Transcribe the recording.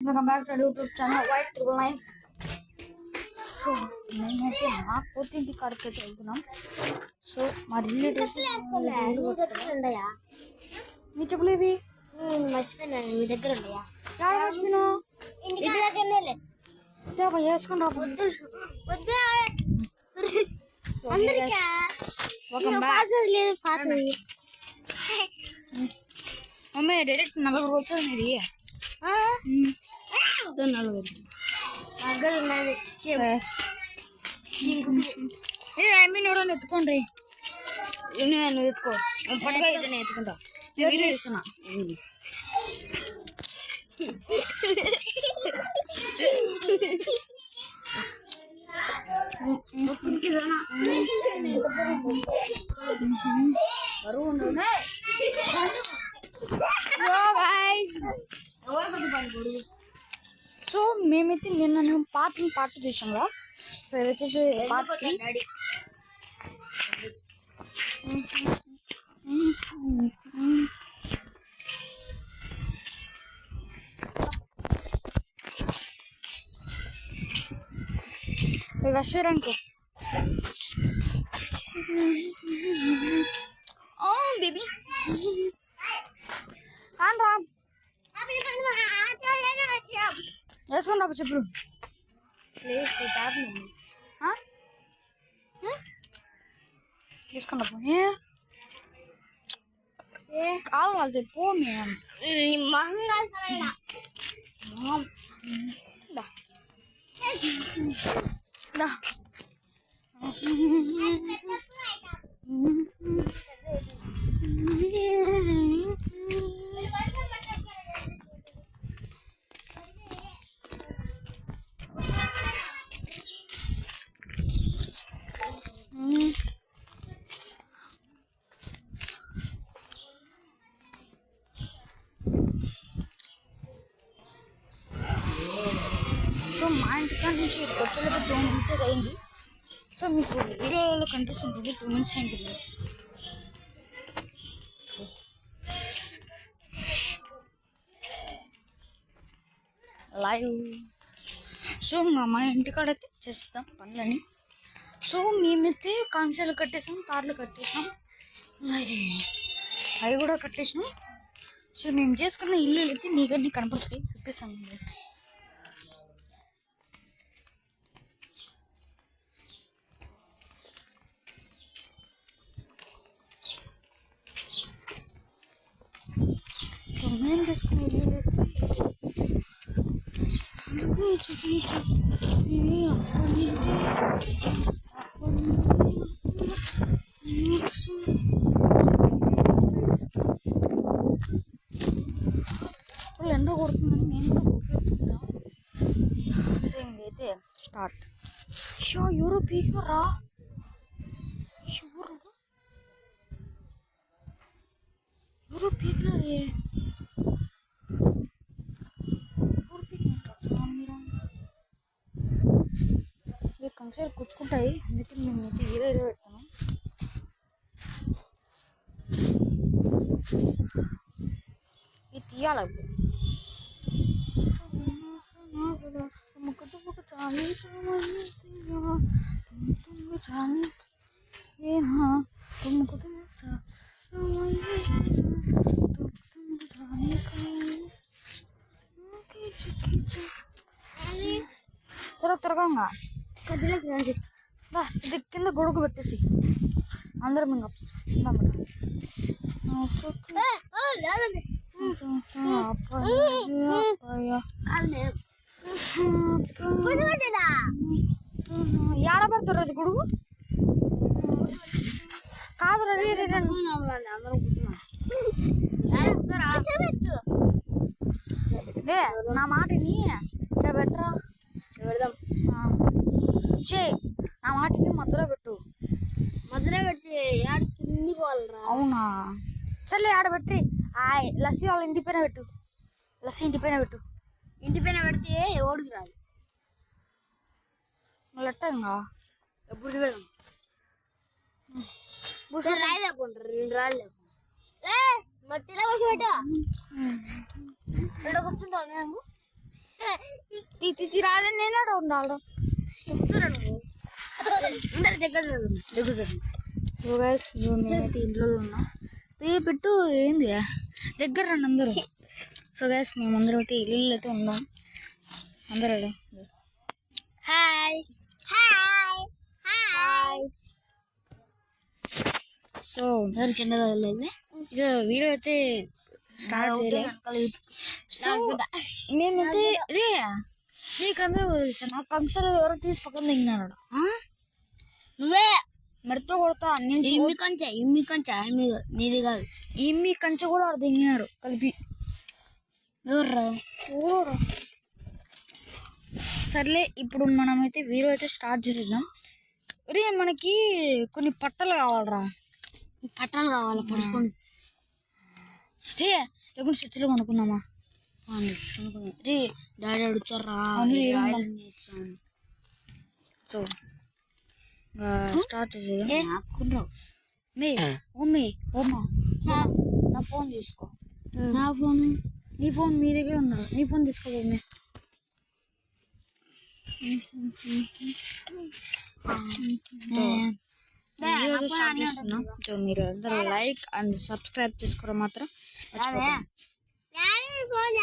Welcome back to YouTube channel white 999. So నేనైతే మా కోతింటి కాడికి అయితే వెళ్తున్నాం. సో మా రిలేటివ్స్ మీ చెప్పులు ఇవి మర్చిపోయినాను. మీ దగ్గర ఉన్నాయా? మర్చిపోయినా ఇంటి దగ్గరనే వేసుకుని రా. మమ్మీ డైరెక్ట్ 40 వచ్చేది మీది. దగ్గర ఉన్నది మీన్ ఎవరైనా ఎత్తుకోండి. నువ్వు ఎత్తుకో పట్టుగా అయితే నేను ఎత్తుకుంటా. నేను వీడియో చేస్తున్నా. సో మేమైతే నిన్న పార్ట్ చూసాం కదా. సో ఇది వచ్చేసి పార్ట్ 3. రెస్టారెంట్ బేబీ రా వేసుకుని రా చెప్పులు. తీసుకుని రా కాలు కాదు పో మేము సో మా ఇంటికాడ నుంచి వచ్చేలోపు 2 minutes అయింది. సో మీకు వీడియోలో కనిపిస్తుంటుంది 2 minutes అయింది లైవ్. సో మన ఇంటికాడ అయితే చేస్తాం పనులని. సో మేమైతే కాన్సీలు కట్టేసాం, తార్లు కట్టేసాం, అవి కూడా కట్టేసాం. సో మేము చేసుకున్న ఇల్లు అయితే మీకన్నీ కనపడతాయి, చూపిస్తాం. మేము చేసుకున్న ఇల్లు ఎండ కొడుతుందని మేము కూడా కొట్టుకుంటాం. సో ఇంకైతే స్టార్ట్. షో ఎవరు పీకరా, ఎవరు పీకినారే, కంసాలు కూర్చుకుంటాయి. అందుకే మేము అయితే ఏదో పెడతాము. ఇది తీయాలి. త్వరగా ఇది కింద గొడుగు పెట్టేసి అందరం ఇంకా ఏడబడతారు. అది గొడుగు కాదు. రే నా మాటని బెటరా చే, నా మాటని మధ్యలో పెట్టు. మధ్యలో పెట్టి కింది పోవాలరా? అవునా, సర్లే ఆడబెట్టి లస్సీ వాళ్ళ ఇంటి పైన పెట్టు. లస్సీ ఇంటి పైన పెట్టు. ఇంటి పైన పెడితే ఓడికి రాదు. మళ్ళీ ఎట్టంగా ఎప్పుడు చూడడం రాయి లేకుంటారు. 2 రాళ్ళు మట్టిలో వచ్చి పెట్టు. కూర్చుంటావు మేము రాలే నేను ఉండాలి అందరు దగ్గర సో గైస్ మేమైతే ఇంట్లో ఉన్నాం పెట్టు ఏంది దగ్గర రండి అందరూ సో గైస్ మేము అందరం అయితే ఇల్లు అయితే ఉన్నాం అందరూ హాయ్ హాయ్ హాయ్ సో ఎవరు కింద తగలేదు ఇది వీడియో అయితే స్టార్ట్ చేయలేదు సో మేమైతే రే నీకందరూ తెలుసా నా కంసాలు ఎవరో తీసి పక్కన దిగినాడు నువ్వే మెడతో కొడతా నేను ఇమ్మి కంచె నీది కాదు ఇమ్మి కంచె కూడా ఆడ దిగినాడు కలిపి ఎవర్రా సర్లే ఇప్పుడు మనమైతే వీడియో అయితే స్టార్ట్ చేసేద్దాం రే మనకి కొన్ని పట్టలు కావాలరా పట్టాలు కావాలా పడుచుకోండి రే లేకుండా చెట్లు కొనుక్కున్నామా రే డాడీ అడుగుతారా సో స్టార్ట్ చేసేద్దాం మే ఓమా నా ఫోన్ తీసుకో నా ఫోన్ నీ ఫోన్ మీ దగ్గర ఉన్నాడు నీ ఫోన్ తీసుకో మే వీడియో స్టార్ట్ చేస్తున్నాం సో మీరు అందరూ లైక్ అండ్ సబ్స్క్రైబ్ చేసుకోవడం మాత్రం మర్చిపోకండి.